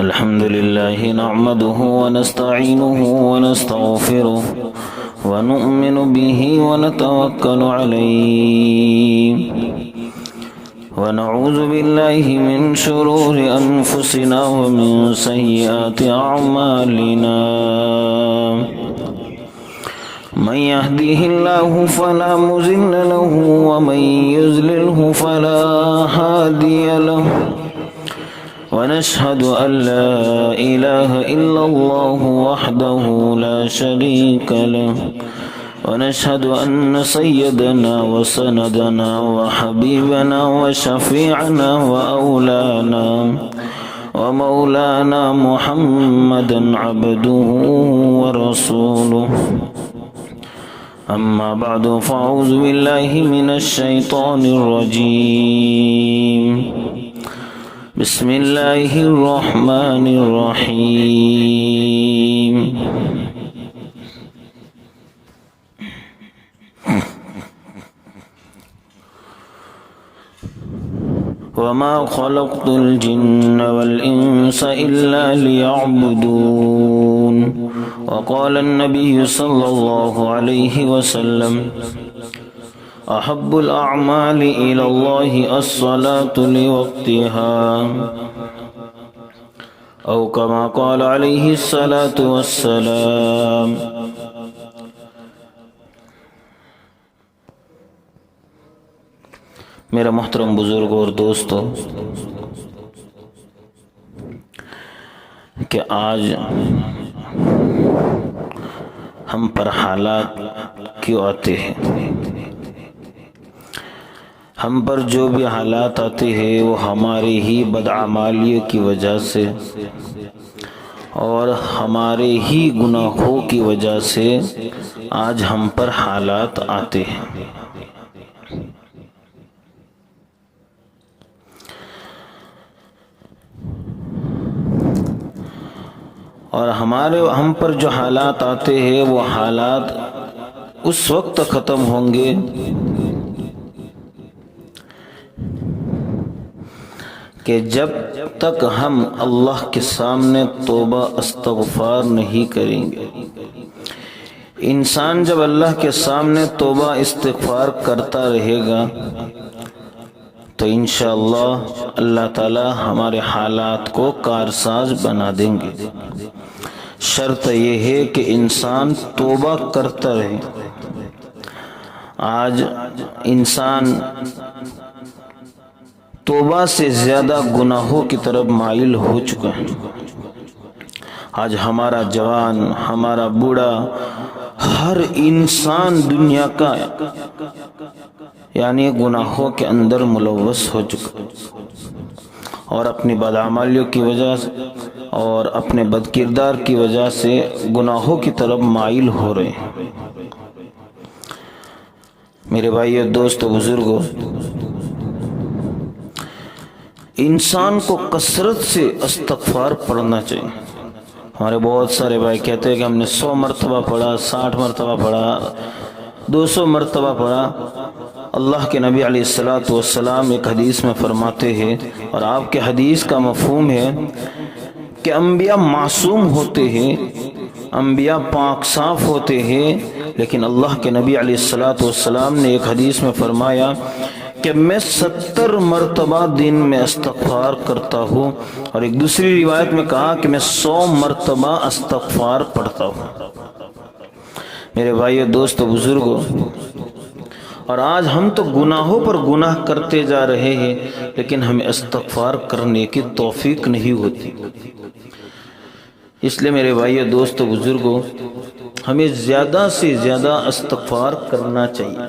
الحمد لله نحمده ونستعينه ونستغفره ونؤمن به ونتوكل عليه ونعوذ بالله من شرور أنفسنا ومن سيئات أعمالنا من يهديه الله فلا مضل له ومن يضلله فلا هادي له ونشهد أن لا إله إلا الله وحده لا شريك له ونشهد أن سيدنا وسندنا وحبيبنا وشفيعنا وأولانا ومولانا محمدا عبده ورسوله أما بعد فأعوذ بالله من الشيطان الرجيم بسم الله الرحمن الرحيم وما خلقت الجن والإنس إلا ليعبدون وقال النبي صلى الله عليه وسلم أحب الأعمال إلى الله الصلاة لوقتها أو كما قال عليه الصلاة والسلام میرا محترم بزرگ اور دوستو کہ آج ہم پر حالات کیوں آتے ہیں، ہم پر جو بھی حالات آتے ہیں وہ ہماری ہی بدعمالیوں کی وجہ سے اور ہمارے ہی گناہوں کی وجہ سے آج ہم پر حالات آتے ہیں۔ اور ہم پر جو حالات آتے ہیں وہ حالات اس وقت ختم ہوں گے کہ جب تک ہم اللہ کے سامنے توبہ استغفار نہیں کریں گے۔ انسان جب اللہ کے سامنے توبہ استغفار کرتا رہے گا تو انشاءاللہ اللہ تعالی ہمارے حالات کو کارساز بنا دیں گے۔ شرط یہ ہے کہ انسان توبہ کرتا رہے۔ آج انسان توبہ سے زیادہ گناہوں کی طرف مائل ہو چکا ہے۔ آج ہمارا جوان، ہمارا بوڑھا، ہر انسان دنیا کا یعنی گناہوں کے اندر ملوث ہو چکا اور اپنی بدعمالیوں کی وجہ سے اور اپنے بد کردار کی وجہ سے گناہوں کی طرف مائل ہو رہے ہیں۔ میرے بھائیو، دوستو، بزرگوں، انسان کو کثرت سے استغفار پڑھنا چاہیے۔ ہمارے بہت سارے بھائی کہتے ہیں کہ ہم نے 100 مرتبہ پڑھا، 60 مرتبہ پڑھا، 200 مرتبہ پڑھا۔ اللہ کے نبی علیہ السلام ایک حدیث میں فرماتے ہیں، اور آپ کے حدیث کا مفہوم ہے کہ انبیاء معصوم ہوتے ہیں، انبیاء پاک صاف ہوتے ہیں، لیکن اللہ کے نبی علیہ السلام نے ایک حدیث میں فرمایا کہ میں 70 مرتبہ دن میں استغفار کرتا ہوں، اور ایک دوسری روایت میں کہا کہ میں 100 مرتبہ استغفار پڑھتا ہوں۔ میرے بھائیو، دوستو، بزرگوں، اور آج ہم تو گناہوں پر گناہ کرتے جا رہے ہیں لیکن ہمیں استغفار کرنے کی توفیق نہیں ہوتی۔ اس لیے میرے بھائیو، دوستو، بزرگوں، ہمیں زیادہ سے زیادہ استغفار کرنا چاہیے۔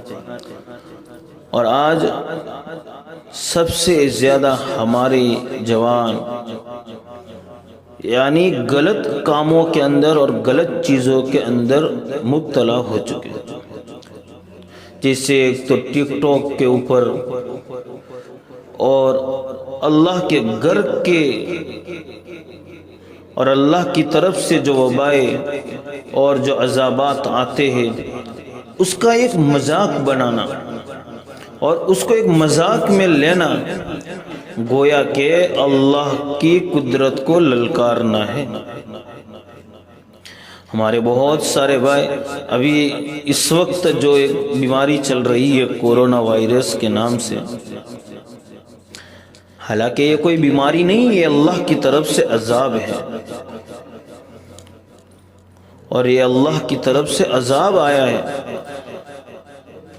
اور آج سب سے زیادہ ہمارے جوان یعنی غلط کاموں کے اندر اور غلط چیزوں کے اندر مبتلا ہو چکے ہیں، جیسے ایک تو ٹک ٹاک کے اوپر اور اللہ کے گھر کے اور اللہ کی طرف سے جو وبائیں اور جو عذابات آتے ہیں اس کا ایک مذاق بنانا اور اس کو ایک مذاق میں لینا گویا کہ اللہ کی قدرت کو للکارنا ہے۔ ہمارے بہت سارے بھائی ابھی اس وقت جو ایک بیماری چل رہی ہے کورونا وائرس کے نام سے، حالانکہ یہ کوئی بیماری نہیں، یہ اللہ کی طرف سے عذاب ہے، اور یہ اللہ کی طرف سے عذاب آیا ہے۔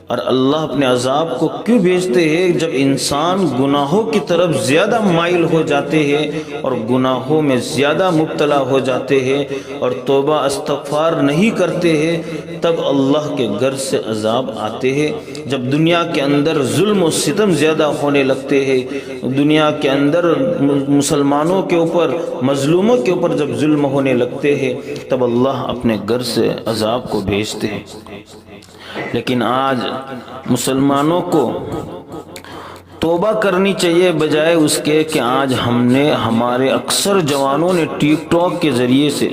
اور اللہ اپنے عذاب کو کیوں بھیجتے ہیں؟ جب انسان گناہوں کی طرف زیادہ مائل ہو جاتے ہیں اور گناہوں میں زیادہ مبتلا ہو جاتے ہیں اور توبہ استغفار نہیں کرتے ہیں، تب اللہ کے گھر سے عذاب آتے ہیں۔ جب دنیا کے اندر ظلم و ستم زیادہ ہونے لگتے ہیں، دنیا کے اندر مسلمانوں کے اوپر، مظلوموں کے اوپر جب ظلم ہونے لگتے ہیں، تب اللہ اپنے گھر سے عذاب کو بھیجتے ہیں۔ لیکن آج مسلمانوں کو توبہ کرنی چاہیے، بجائے اس کے کہ آج ہمارے اکثر جوانوں نے ٹک ٹاک کے ذریعے سے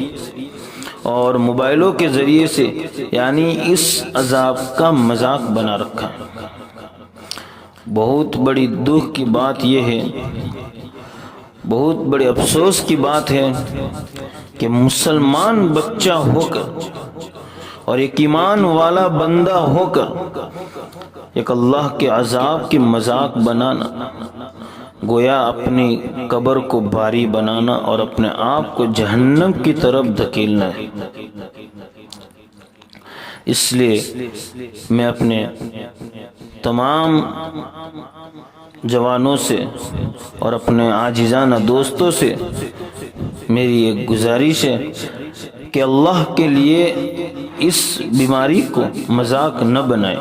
اور موبائلوں کے ذریعے سے یعنی اس عذاب کا مذاق بنا رکھا ہے۔ بہت بڑی دکھ کی بات یہ ہے، بہت بڑے افسوس کی بات ہے کہ مسلمان بچہ ہو کر اور ایک ایمان والا بندہ ہو کر ایک اللہ کے عذاب کی مذاق بنانا، گویا اپنی قبر کو بھاری بنانا اور اپنے آپ کو جہنم کی طرف دھکیلنا ہے۔ اس لیے میں اپنے تمام جوانوں سے اور اپنے عاجزانہ دوستوں سے میری ایک گزارش ہے کہ اللہ کے لیے اس بیماری کو مذاق نہ بنائے،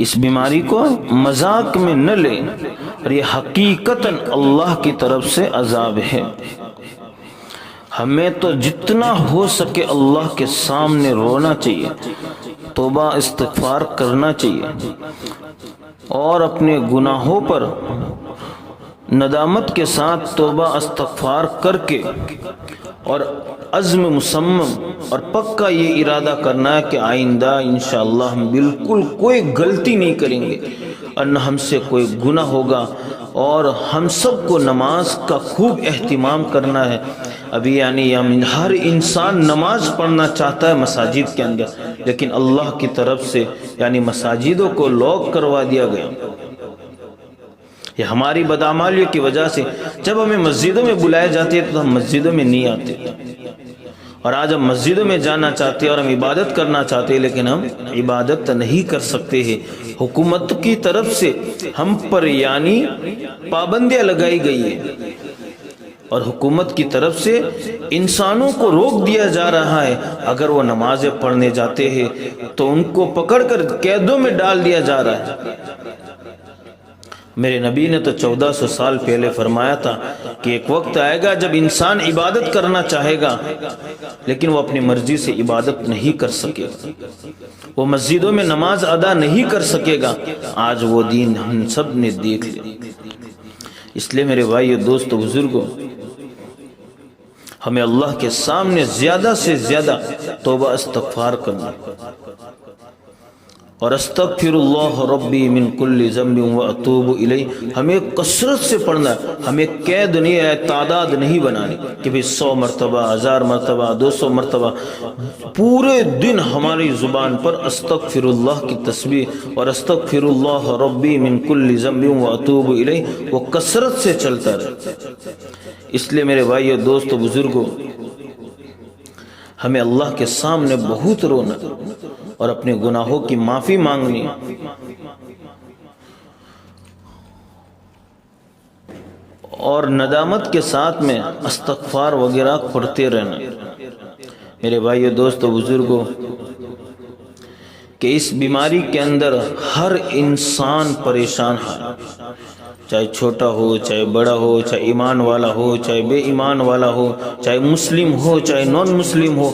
اس بیماری کو مذاق میں نہ لے، اور یہ حقیقتاً اللہ کی طرف سے عذاب ہے۔ ہمیں تو جتنا ہو سکے اللہ کے سامنے رونا چاہیے، توبہ استغفار کرنا چاہیے، اور اپنے گناہوں پر ندامت کے ساتھ توبہ استغفار کر کے اور عزم مصمم اور پکا یہ ارادہ کرنا ہے کہ آئندہ انشاءاللہ ہم بالکل کوئی غلطی نہیں کریں گے اور نہ ہم سے کوئی گناہ ہوگا، اور ہم سب کو نماز کا خوب اہتمام کرنا ہے۔ ابھی یعنی ہر انسان نماز پڑھنا چاہتا ہے مساجد کے اندر، لیکن اللہ کی طرف سے یعنی مساجدوں کو لاک کروا دیا گیا۔ یہ ہماری بدعمالیوں کی وجہ سے جب ہمیں مسجدوں میں بلائے جاتے ہیں تو ہم مسجدوں میں نہیں آتے، اور آج ہم مسجدوں میں جانا چاہتے ہیں اور ہم عبادت کرنا چاہتے ہیں، لیکن ہم عبادت نہیں کر سکتے ہیں۔ حکومت کی طرف سے ہم پر یعنی پابندیاں لگائی گئی ہیں، اور حکومت کی طرف سے انسانوں کو روک دیا جا رہا ہے۔ اگر وہ نمازیں پڑھنے جاتے ہیں تو ان کو پکڑ کر قیدوں میں ڈال دیا جا رہا ہے۔ میرے نبی نے تو 1400 سال پہلے فرمایا تھا کہ ایک وقت آئے گا جب انسان عبادت کرنا چاہے گا لیکن وہ اپنی مرضی سے عبادت نہیں کر سکے گا، وہ مسجدوں میں نماز ادا نہیں کر سکے گا۔ آج وہ دین ہم سب نے دیکھ لیا۔ اس لیے میرے بھائیو، دوستو، بزرگوں، ہمیں اللہ کے سامنے زیادہ سے زیادہ توبہ استغفار کرنا، اور استغفر اللہ ربی من کل ذنب واتوب الیہ ہمیں کثرت سے پڑھنا ہے۔ ہمیں قید نہیں ہے، تعداد نہیں بنانی کہ بھئی 100 مرتبہ، 1000 مرتبہ، 200 مرتبہ، پورے دن ہماری زبان پر استغفر اللہ کی تسبیح اور استغفر اللہ ربی من کل ذنب واتوب الیہ وہ کثرت سے چلتا رہے۔ اس لیے میرے بھائیو، دوستو، بزرگوں، ہمیں اللہ کے سامنے بہت رونا اور اپنے گناہوں کی معافی مانگنی، اور ندامت کے ساتھ میں استغفار وغیرہ پڑھتے رہنا۔ میرے بھائیو، دوستو، بزرگوں، کہ اس بیماری کے اندر ہر انسان پریشان ہے، چاہے چھوٹا ہو، چاہے بڑا ہو، چاہے ایمان والا ہو، چاہے بے ایمان والا ہو، چاہے مسلم ہو، چاہے نان مسلم ہو،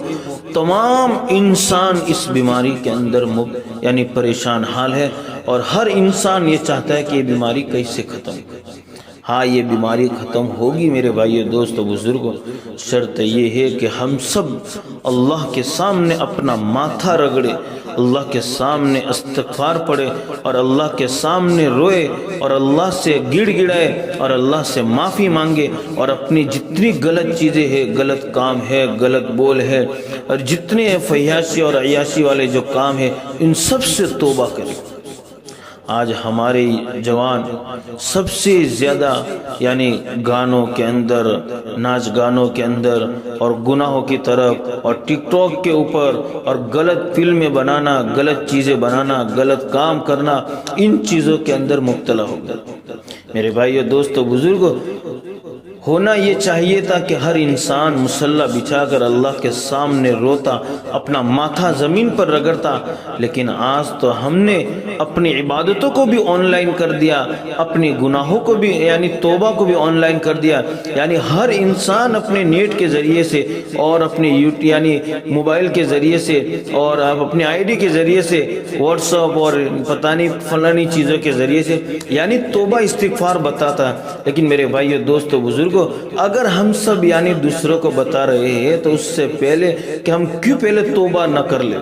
تمام انسان اس بیماری کے اندر یعنی پریشان حال ہے، اور ہر انسان یہ چاہتا ہے کہ یہ بیماری کیسے ختم ہو۔ ہاں یہ بیماری ختم ہوگی میرے بھائیو دوستو بزرگوں، شرط یہ ہے کہ ہم سب اللہ کے سامنے اپنا ماتھا رگڑے، اللہ کے سامنے استغفار پڑھے اور اللہ کے سامنے روئے اور اللہ سے گڑ گڑائے اور اللہ سے معافی مانگے، اور اپنی جتنی غلط چیزیں ہیں، غلط کام ہے، غلط بول ہے، اور جتنے فحاشی اور عیاشی والے جو کام ہیں، ان سب سے توبہ کریں۔ آج ہمارے جوان سب سے زیادہ یعنی گانوں کے اندر، ناچ گانوں کے اندر اور گناہوں کی طرف اور ٹک ٹاک کے اوپر اور غلط فلمیں بنانا، غلط چیزیں بنانا، غلط کام کرنا، ان چیزوں کے اندر مبتلا ہو گئے۔ میرے بھائیو دوستو بزرگوں، ہونا یہ چاہیے تھا کہ ہر انسان مصلی بچھا کر اللہ کے سامنے روتا، اپنا ماتھا زمین پر رگڑتا، لیکن آج تو ہم نے اپنی عبادتوں کو بھی آن لائن کر دیا، اپنی گناہوں کو بھی یعنی توبہ کو بھی آن لائن کر دیا۔ یعنی ہر انسان اپنے نیٹ کے ذریعے سے اور اپنے یعنی موبائل کے ذریعے سے اور اپنے آئی ڈی کے ذریعے سے، واٹس ایپ اور پتہ نہیں فلانی چیزوں کے ذریعے سے یعنی توبہ استغفار بتاتا۔ لیکن میرے بھائیو دوستو بزرگوں، اگر ہم سب یعنی دوسروں کو بتا رہے ہیں تو اس سے پہلے کہ ہم کیوں پہلے توبہ نہ کر لیں؟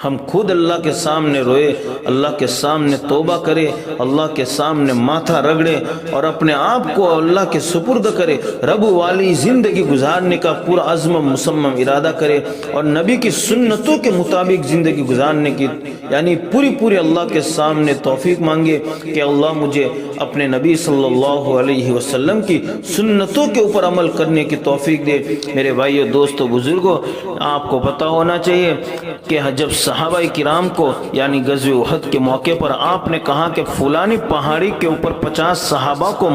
ہم خود اللہ کے سامنے روئے، اللہ کے سامنے توبہ کرے، اللہ کے سامنے ماتھا رگڑے اور اپنے آپ کو اللہ کے سپرد کرے، رب والی زندگی گزارنے کا پورا عزم و مصمم ارادہ کرے اور نبی کی سنتوں کے مطابق زندگی گزارنے کی یعنی پوری اللہ کے سامنے توفیق مانگے کہ اللہ مجھے اپنے نبی صلی اللہ علیہ وسلم کی سنتوں کے اوپر عمل کرنے کی توفیق دے۔ میرے بھائیو دوستو بزرگوں، آپ کو پتہ ہونا چاہیے کہ جب صحابہ کرام کو یعنی غزوہ احد کے موقع پر آپ نے کہا کہ فلانی پہاڑی کے اوپر 50 صحابہ کو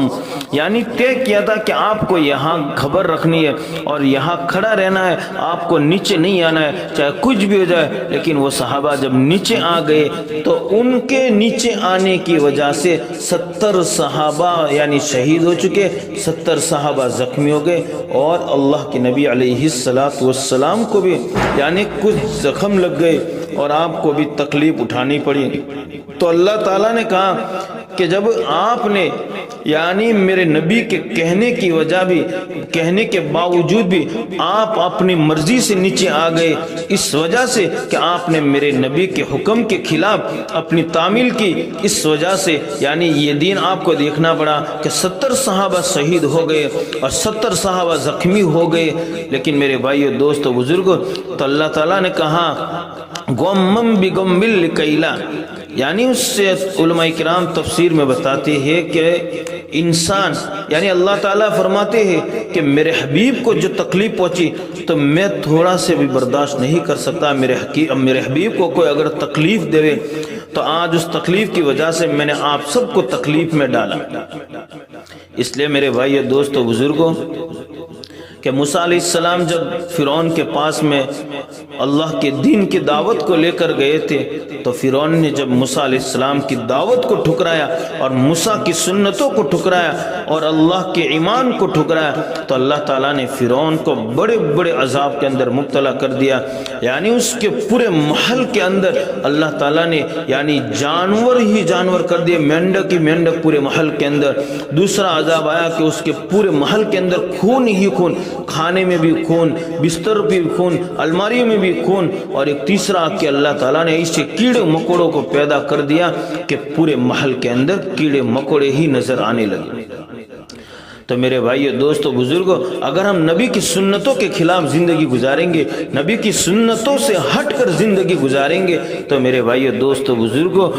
یعنی طے کیا تھا کہ آپ کو یہاں خبر رکھنی ہے اور یہاں کھڑا رہنا ہے، آپ کو نیچے نہیں آنا ہے چاہے کچھ بھی ہو جائے۔ لیکن وہ صحابہ جب نیچے آ گئے تو ان کے نیچے آنے کی وجہ سے 70 صحابہ یعنی شہید ہو چکے، 70 صحابہ زخمی ہو گئے اور اللہ کے نبی علیہ السلام کو بھی یعنی کچھ زخم لگ گئے اور آپ کو بھی تکلیف اٹھانی پڑی۔ تو اللہ تعالیٰ نے کہا کہ جب آپ نے یعنی میرے نبی کے کہنے کی وجہ بھی، کہنے کے باوجود بھی آپ اپنی مرضی سے نیچے آ گئے، اس وجہ سے کہ آپ نے میرے نبی کے حکم کے خلاف اپنی تعمیل کی، اس وجہ سے یعنی یہ دین آپ کو دیکھنا پڑا کہ 70 صحابہ شہید ہو گئے اور 70 صحابہ زخمی ہو گئے۔ لیکن میرے بھائیو دوستو بزرگوں، تو اللہ تعالیٰ نے کہا غمم بغم لکیلا، یعنی اس سے علماء کرام تفسیر میں بتاتے ہیں کہ انسان یعنی اللہ تعالیٰ فرماتے ہیں کہ میرے حبیب کو جو تکلیف پہنچی تو میں تھوڑا سے بھی برداشت نہیں کر سکتا۔ میرے حبیب کو کوئی اگر تکلیف دے تو آج اس تکلیف کی وجہ سے میں نے آپ سب کو تکلیف میں ڈالا۔ اس لیے میرے بھائی دوستو بزرگوں کہ موسیٰ علیہ السلام جب فرعون کے پاس میں اللہ کے دین کی دعوت کو لے کر گئے تھے تو فرعون نے جب موسیٰ علیہ السلام کی دعوت کو ٹھکرایا اور موسیٰ کی سنتوں کو ٹھکرایا اور اللہ کے ایمان کو ٹھکرایا تو اللہ تعالیٰ نے فرعون کو بڑے بڑے عذاب کے اندر مبتلا کر دیا۔ یعنی اس کے پورے محل کے اندر اللہ تعالیٰ نے یعنی جانور ہی جانور کر دیے، مینڈک ہی مینڈک پورے محل کے اندر۔ دوسرا عذاب آیا کہ اس کے پورے محل کے اندر خون ہی خون، کھانے میں بھی خون، بستر بھی خون، الماری میں بھی خون، اور ایک تیسرا کہ اللہ تعالیٰ نے ایسے کیڑے مکوڑوں کو پیدا کر دیا کہ پورے محل کے اندر کیڑے مکوڑے ہی نظر آنے لگے۔ تو میرے بھائیو دوستو بزرگوں، اگر ہم نبی کی سنتوں کے خلاف زندگی گزاریں گے، نبی کی سنتوں سے ہٹ کر زندگی گزاریں گے تو میرے بھائیو دوستو بزرگوں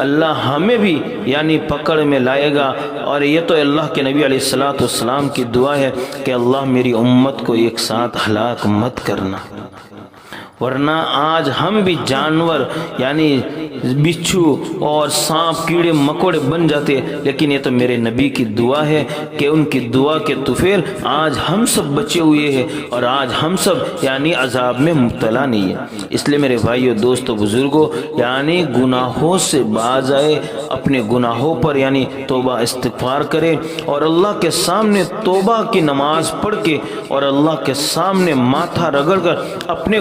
اللہ ہمیں بھی یعنی پکڑ میں لائے گا۔ اور یہ تو اللہ کے نبی علیہ السلام کی دعا ہے کہ اللہ میری امت کو ایک ساتھ ہلاک مت کرنا، ورنہ آج ہم بھی جانور یعنی بچھو اور سانپ کیڑے مکوڑے بن جاتے۔ لیکن یہ تو میرے نبی کی دعا ہے کہ ان کی دعا کے طفیل آج ہم سب بچے ہوئے ہیں اور آج ہم سب یعنی عذاب میں مبتلا نہیں ہے۔ اس لیے میرے بھائیو دوستو بزرگوں یعنی گناہوں سے باز آئے، اپنے گناہوں پر یعنی توبہ استغفار کرے اور اللہ کے سامنے توبہ کی نماز پڑھ کے اور اللہ کے سامنے ماتھا رگڑ کر اپنے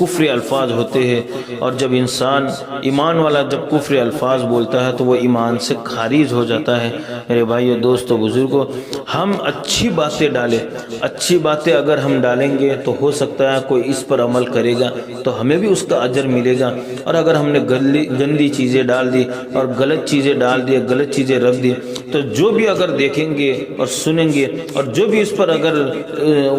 کفر الفاظ ہوتے ہیں، اور جب انسان ایمان والا جب کفر الفاظ بولتا ہے تو وہ ایمان سے خارج ہو جاتا ہے۔ میرے بھائیو دوستو بزرگوں، ہم اچھی باتیں ڈالیں، اچھی باتیں اگر ہم ڈالیں گے تو ہو سکتا ہے کوئی اس پر عمل کرے گا تو ہمیں بھی اس کا اجر ملے گا، اور اگر ہم نے گندی چیزیں ڈال دی اور غلط چیزیں ڈال دی، غلط چیزیں رکھ دی، تو جو بھی اگر دیکھیں گے اور سنیں گے اور جو بھی اس پر اگر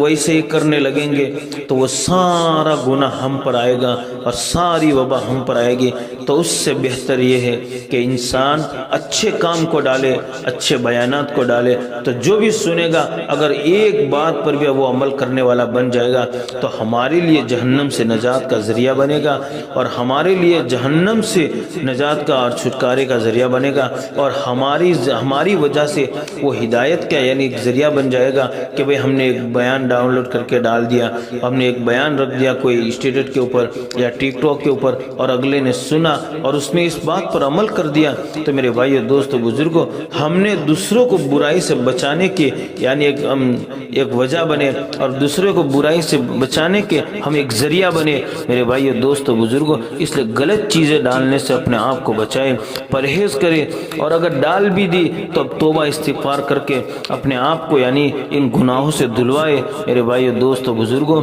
ویسے ہی کرنے لگیں گے تو وہ سارا گناہ ہم پر آئے گا اور ساری وبا ہم پر آئے گی۔ تو اس سے بہتر یہ ہے کہ انسان اچھے کام کو ڈالے، اچھے بیانات کو ڈالے، تو جو بھی سنے گا اگر ایک بات پر بھی وہ عمل کرنے والا بن جائے گا تو ہمارے لیے جہنم سے نجات کا ذریعہ بنے گا، اور ہمارے لیے جہنم سے نجات کا اور چھٹکارے کا ذریعہ بنے گا، اور ہماری وجہ سے وہ ہدایت کا یعنی ایک ذریعہ بن جائے گا کہ بھئی ہم نے ایک بیان ڈاؤن لوڈ کر کے ڈال دیا، ہم نے ایک بیان رکھ دیا کوئی اسٹیٹس کے اوپر یا ٹک ٹاک کے اوپر، اور اگلے نے سنا اور اس نے اس بات پر عمل کر دیا، تو میرے بھائیو دوستو بزرگوں، ہم نے دوسروں کو برائی سے بچانے کے یعنی ایک وجہ بنے، اور دوسروں کو برائی سے بچانے کے ہم ایک ذریعہ بنے۔ میرے بھائیو دوستو بزرگوں، اس لیے غلط چیزیں ڈالنے سے اپنے آپ کو بچائیں، پرہیز کریں، اور اگر ڈال بھی دی تو اب توبہ استغفار کر کے اپنے آپ کو یعنی ان گناہوں سے دھلوائے۔ میرے بھائیو دوستو بزرگوں،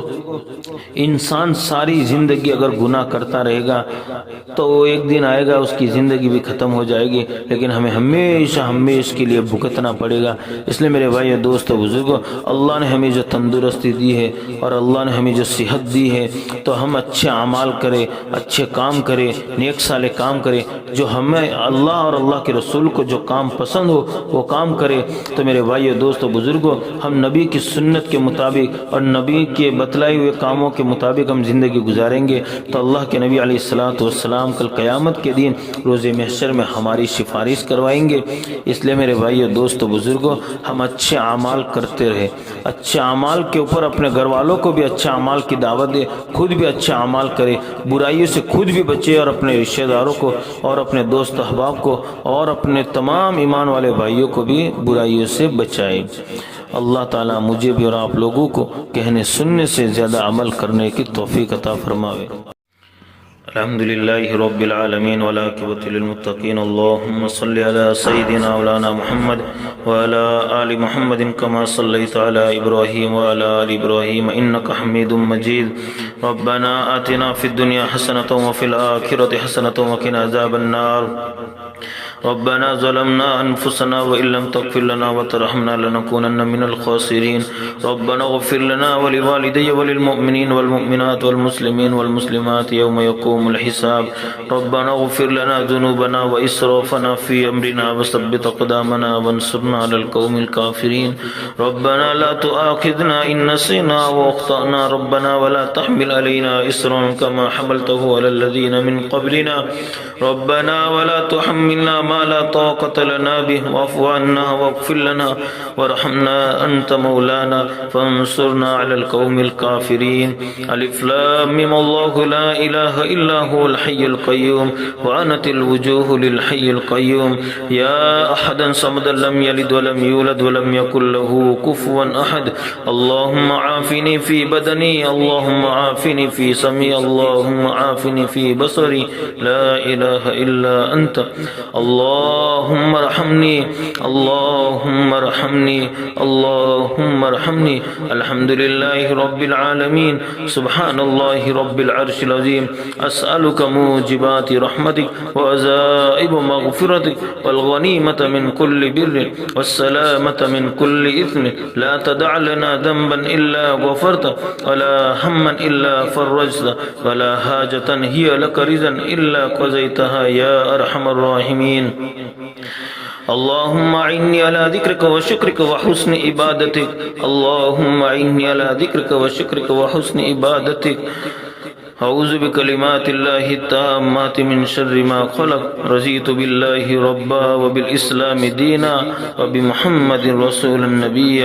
انسان ساری زندگی اگر گناہ کرتا رہے گا تو ایک دن آئے گا اس کی زندگی بھی ختم ہو جائے گی، لیکن ہمیں ہمیشہ اس کے لیے بھگتنا پڑے گا۔ اس لیے میرے بھائیو دوستو بزرگوں، اللہ نے ہمیں جو تندرستی دی ہے اور اللہ نے ہمیں جو صحت دی ہے تو ہم اچھے اعمال کریں، اچھے کام کریں، نیک صالح کام کریں، جو ہمیں اللہ اور اللہ کے رسول کو جو کام پسند ہو وہ کام کرے۔ تو میرے بھائیو دوستو بزرگوں، ہم نبی کی سنت کے مطابق اور نبی کے بتلائے ہوئے کاموں کے مطابق ہم زندگی گزاریں گے تو اللہ کے نبی علیہ السلام کل قیامت کے دن روز محشر میں ہماری سفارش کروائیں گے۔ اس لیے میرے بھائیو دوستو بزرگوں، ہم اچھے اعمال کرتے رہے، اچھے اعمال کے اوپر اپنے گھر والوں کو بھی اچھے اعمال کی دعوت دے، خود بھی اچھے اعمال کرے، برائیوں سے خود بھی بچے اور اپنے رشتہ داروں کو اور اپنے دوست احباب کو اور اپنے تمام ایمان والے بھائیوں کو بھی برائیوں سے بچائے۔ اللہ تعالیٰ مجھے بھی اور آپ لوگوں کو کہنے سننے سے زیادہ عمل کرنے کی توفیق عطا فرماوے۔ الحمدللہ رب العالمین والعاقبۃ للمتقین، اللہم صلی علی سیدنا مولانا محمد وعلی آل محمد کما صلیت علی ابراہیم وعلی آل ابراہیم انک حمید مجید۔ ربنا آتنا فی الدنیا حسنۃ وفی الآخرۃ حسنۃ وقنا عذاب النار۔ ربنا ظلمنا انفسنا وان لم تغفر لنا وترحمنا لنكونن من الخاسرين۔ ربنا اغفر لنا ولوالدي وللمؤمنين والمؤمنات والمسلمين والمسلمات يوم يقوم الحساب۔ ربنا اغفر لنا ذنوبنا واسرافنا في امرنا وثبت اقدامنا وانصرنا على القوم الكافرين۔ ربنا لا تؤاخذنا ان نسينا واخطانا، ربنا ولا تحمل علينا اصرا كما حملته على الذين من قبلنا، ربنا ولا تحملنا ما لا طاقة لنا به، واعف عنا واغفر لنا وارحمنا أنت مولانا فانصرنا على القوم الكافرين۔ الف لام میم، الله لا إله إلا هو الحي القيوم وعنت الوجوه للحي القيوم، يا أحدا صمدا لم يلد ولم يولد ولم يكن له كفوا أحد۔ اللهم عافني في بدني، اللهم عافني في سمعي، اللهم عافني في بصري، لا إله إلا أنت، اللهم ارحمني، اللهم ارحمني، اللهم ارحمني۔ الحمد لله رب العالمين، سبحان الله رب العرش العظيم، أسألك موجبات رحمتك وعزائم مغفرتك والغنيمة من كل بر والسلامة من كل إثم، لا تدع لنا ذنبا إلا غفرت ولا هما إلا فرجت ولا حاجة هي لك رضا إلا قضيتها يا أرحم الراحمين۔ اللهم أعني على ذكرك وشكرك وحسن عبادتك، اللهم أعني على ذكرك وشكرك وحسن عبادتك، أعوذ بكلمات الله التامات من شر ما خلق، رضيت بالله ربا وبالإسلام دينا وبمحمد رسول النبي۔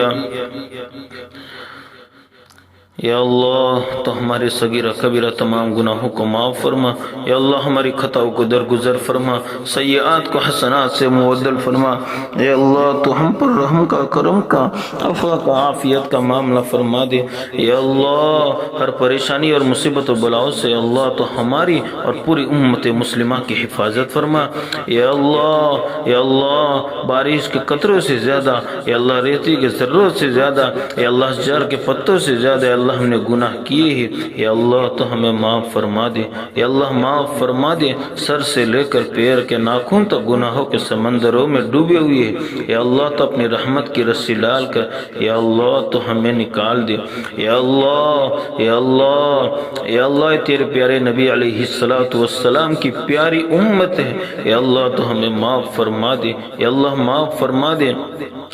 یا اللہ تو ہمارے صغیرہ کبیرہ تمام گناہوں کو معاف فرما، یا اللہ ہماری خطاؤں کو درگزر فرما، سیئات کو حسنات سے مبدل فرما، یا اللہ تو ہم پر رحم کا، کرم کا، عفو کا، عافیت کا معاملہ فرما دے، یا اللہ ہر پریشانی اور مصیبت و بلاؤں سے اللہ تو ہماری اور پوری امت مسلمہ کی حفاظت فرما، یا اللہ بارش کے قطروں سے زیادہ، یا اللہ ریتی کے ذروں سے زیادہ، یا اللہ شجر کے پتوں سے زیادہ، یا اللہ ہم نے گناہ کیے ہیں، یا اللہ تو ہمیں معاف فرما دے، یا اللہ معاف فرما دے، سر سے لے کر پیر کے ناخن تک گناہوں کے سمندروں میں ڈوبے ہوئے ہیں، یا اللہ تو اپنی رحمت کی رسی ڈال کر یا اللہ تو ہمیں نکال دے، یا اللہ یا اللہ یا اللہ تیرے پیارے نبی علیہ السلام کی پیاری امت ہے، یا اللہ تو ہمیں معاف فرما دے، یا اللہ معاف فرما دے،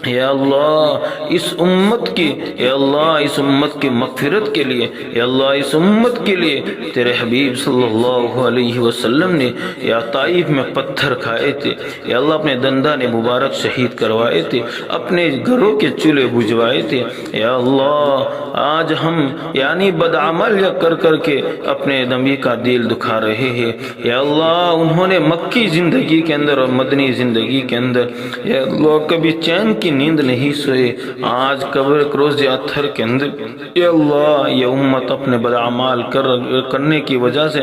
یا اللہ اس امت کی، یا اللہ اس امت کی مغفرت کے لیے، یا اللہ اس امت کے لیے تیرے حبیب صلی اللہ علیہ وسلم نے یا طائف میں پتھر کھائے تھے، یا اللہ اپنے دندان مبارک شہید کروائے تھے، اپنے گھروں کے چولہے بجھوائے تھے، یا اللہ آج ہم یعنی بدعمل یا کر کے اپنے نبی کا دل دکھا رہے ہیں، یا اللہ انہوں نے مکی زندگی کے اندر اور مدنی زندگی کے اندر یا اللہ کبھی چین کی نیند نہیں سوئے، آج قبر روز اتھر کے اندر یا اللہ یہ امت اپنے بدعمال کرنے کی وجہ سے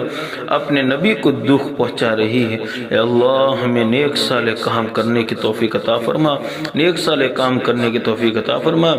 اپنے نبی کو دکھ پہنچا رہی ہے، یا اللہ ہمیں نیک صالح کام کرنے کی توفیق عطا فرما، نیک صالح کام کرنے کی توفیق عطا فرما،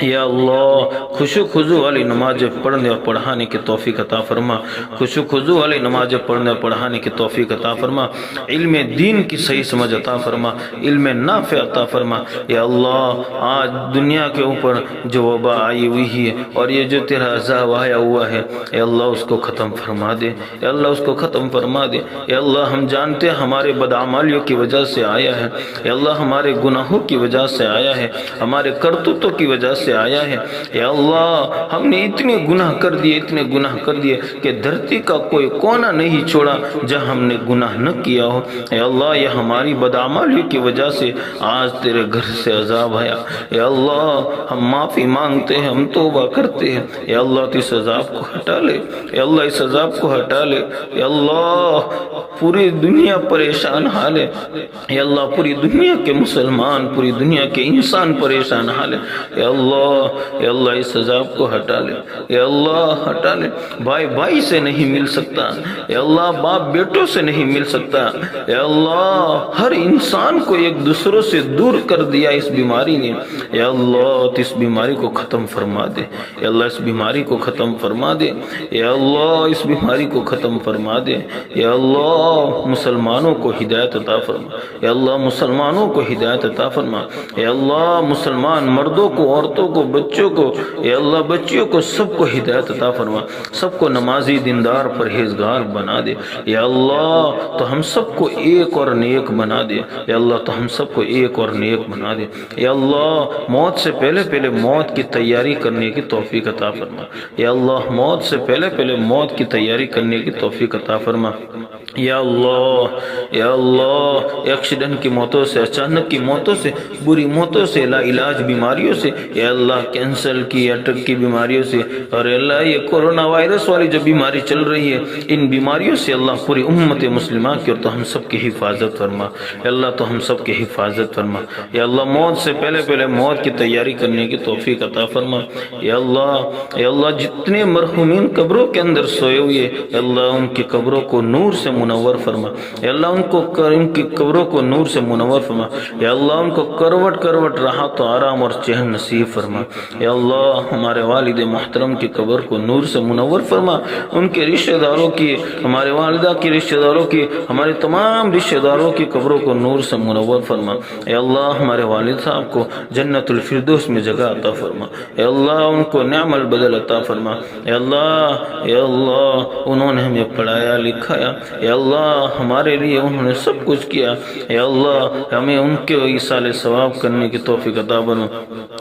یا اللہ خشوع خضوع والی نمازیں پڑھنے اور پڑھانے کی توفیق عطا فرما، خشوع خضوع والی نمازیں پڑھنے اور پڑھانے کی توفیق عطا فرما، علم دین کی صحیح سمجھ عطا فرما، علم نافع عطا فرما، یا اللہ آج دنیا کے اوپر جو وبا آئی ہوئی ہے اور یہ جو تیرا عذاب آیا ہوا ہے، یا اللہ اس کو ختم فرما دے، یا اللہ اس کو ختم فرما دے، یا اللہ ہم جانتے ہیں ہمارے بدعمالیوں کی وجہ سے آیا ہے، یا اللہ ہمارے گناہوں کی وجہ سے آیا ہے، ہمارے کرتوتوں کی وجہ سے آیا ہے، یا اللہ ہم نے اتنے گناہ کر دیے کہ دھرتی کا کوئی کونا نہیں چھوڑا جہاں ہم نے گناہ نہ کیا ہو، یا اللہ یہ ہماری بدعمالیوں کی وجہ سے آج تیرے گھر سے عذاب آیا، یا اللہ ہم معافی مانگتے ہیں، ہم توبہ کرتے ہیں، یا اللہ تو اس عذاب کو ہٹا لے، یا اللہ اس عذاب کو ہٹا لے، یا اللہ پوری دنیا پریشان حال ہے، یا اللہ پوری دنیا کے مسلمان، پوری دنیا کے انسان پریشان حال ہے، یا اللہ اس عذاب کو ہٹا لے، یا اللہ ہٹا لے، بھائی بھائی سے نہیں مل سکتا، یا اللہ باپ بیٹوں سے نہیں مل سکتا، یا اللہ ہر انسان کو ایک دوسروں سے دور کر دیا اس بیماری نے، یا اللہ تو اس بیماری کو ختم فرما دے، یا اللہ اس بیماری کو ختم فرما دے، یا اللہ اس بیماری کو ختم فرما دے، یا اللہ مسلمانوں کو ہدایت عطا فرما، یا اللہ مسلمانوں کو ہدایت عطا فرما، یا اللہ مسلمان مردوں کو، عورتوں کو، بچوں کو، یا اللہ بچیوں کو سب کو ہدایت عطا فرما، سب کو نمازی دیندار پرہیزگار بنا دے، یا اللہ تو ہم سب کو ایک اور نیک بنا دے، یا اللہ تو ہم سب کو ایک اور نیک بنا دے، یا اللہ موت سے پہلے موت کی تیاری کرنے کی توفیق عطا فرما، یا اللہ موت سے پہلے موت کی تیاری کرنے کی توفیق عطا فرما، یا اللہ ایکسیڈنٹ کی موتوں سے، اچانک کی موتوں سے، بری موتوں سے، لا علاج بیماریوں سے، یا اللہ کینسر کی، اٹیک کی بیماریوں سے، اور اللہ یہ کورونا وائرس والی جو بیماری چل رہی ہے ان بیماریوں سے اللہ پوری امت مسلمہ کی اور تو ہم سب کی حفاظت فرما، یا اللہ تو ہم سب کی حفاظت فرما، یا اللہ موت سے پہلے موت کی تیاری کرنے کی توفیق عطا فرما، یا اللہ جتنے مرحومین قبروں کے اندر سوئے ہوئے، یا اللہ ان کی قبروں کو نور سے منور فرما، یا اللہ ان کی قبروں کو نور سے منور فرما، یا اللہ ان کو کروٹ راحت و آرام اور چین نصیب فرما، یا اللہ ہمارے والد محترم کی قبر کو نور سے منور فرما، ان کے رشتہ داروں کی، ہمارے والدہ کی رشتہ داروں کی، ہمارے تمام رشتہ داروں کی قبروں کو نور سے منور فرما، یا اللہ ہمارے والد صاحب کو جنت الفردوس میں جگہ عطا فرما، یا اللہ ان کو نعم البدل عطا فرما، یا اللہ انہوں نے ہمیں پڑھایا لکھایا، یا اللہ ہمارے لیے انہوں نے سب کچھ کیا، یا اللہ ہمیں ان کے ایصال ثواب کرنے کی توفیق عطا فرما،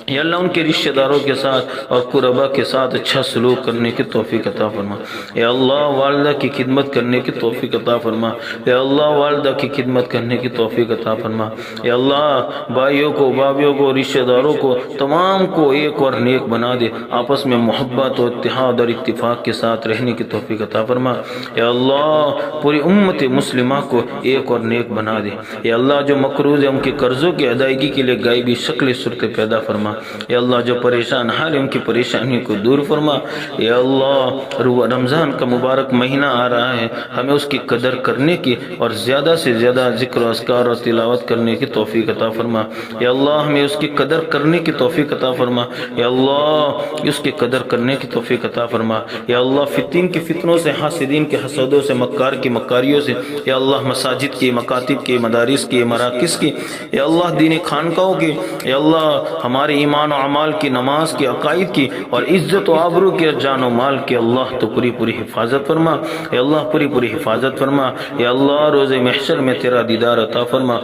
یا اللہ ان کے رشتہ داروں کے ساتھ اور قربا کے ساتھ اچھا سلوک کرنے کی توفیق عطا فرما، یا اللہ والدہ کی خدمت کرنے کی توفیق عطا فرما، یا اللہ والدہ کی خدمت کرنے کی توفیق عطا فرما، یا اللہ بھائیوں کو، بابیوں کو، رشتہ داروں کو، تمام کو ایک اور نیک بنا دے، آپس میں محبت و اتحاد اور اتفاق کے ساتھ رہنے کی توفیق عطا فرما، یا اللہ پوری امت مسلمہ کو ایک اور نیک بنا دے، یا اللہ جو مقروض ہے ان کے قرضوں کی ادائیگی کے لیے غائبی شکل صورت پیدا فرما، یا اللہ جو پریشان حال ان کی پریشانی کو دور فرما، یا اللہ رمضان کا مبارک مہینہ آ رہا ہے، ہمیں اس کی قدر کرنے کی اور زیادہ سے زیادہ ذکر و اذکار اور تلاوت کرنے کی توفیق عطا فرما، یا اللہ ہمیں اس کی قدر کرنے کی توفیق عطا فرما، یا اللہ اس کی قدر کرنے کی توفیق عطا فرما، یا اللہ فتن کی فتنوں سے، حاسدین کے حسدوں سے، مکار کی مکاریوں سے، یا اللہ مساجد کی، مکاتب کی، مدارس کی، مراکز کی، یا اللہ دینی خانقاہوں کی، یا اللہ ہمارے ایمان و اعمال کی، نماز کی، عقائد کی اور عزت و آبرو کی، جان و مال کی اللہ تو پوری پوری حفاظت فرما، یا اللہ پوری پوری حفاظت فرما، یا اللہ روز محشر میں تیرا دیدار عطا فرما،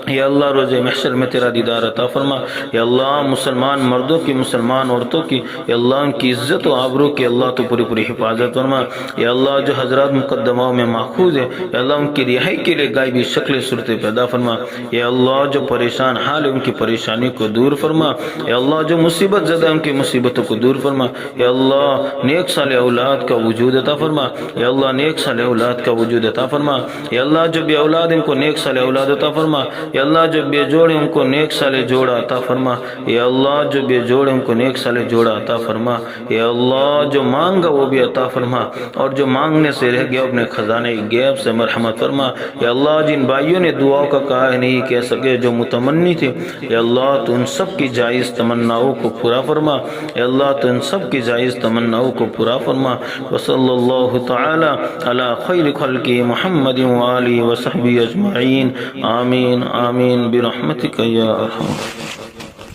یا اللہ روز محشر میں تیرا دیدار عطا فرما، یا اللہ مسلمان مردوں کی، مسلمان عورتوں کی، یا اللہ ان کی عزت و آبرو کی اللہ تو پوری پوری حفاظت فرما، یا اللہ جو حضرات مقدماؤں میں ماخوذ ہے، یا اللہ ان کی رہائی کے لیے غائبی شکل صورت پیدا فرما، یا اللہ جو پریشان حال ہے ان کی پریشانی کو دور فرما، یا اللہ جو مصیبت زدہ ان کی مصیبتوں کو دور فرما، یا اللہ نیک صالح اولاد کا وجود عطا فرما، یا اللہ نیک صالح اولاد کا وجود عطا فرما، یا اللہ جو بے اولاد ان کو نیک صالح اولاد عطا فرما، یا اللہ جو بے جوڑ ان کو نیک صالح جوڑا عطا فرما، یا اللہ جو بے جوڑ ان کو نیک صالح جوڑا عطا فرما، یا اللہ جو مانگا وہ بھی عطا فرما، اور جو مانگنے سے رہ گیا اپنے خزانے غیب سے مرحمت فرما، یا اللہ جن بھائیوں نے دعاؤں کا کہا نہیں کہہ سکے، جو متمنی تھے، یا اللہ تو ان سب کی جائز تمناؤں کو پورا فرما، یا اللہ تو ان سب کی جائز تمناؤں کو پورا فرما، وصلی اللہ تعالی علی خیر خلق محمد وآلہ وصحبہ اجمعین، آمین آمین برحمتک یا ارحم۔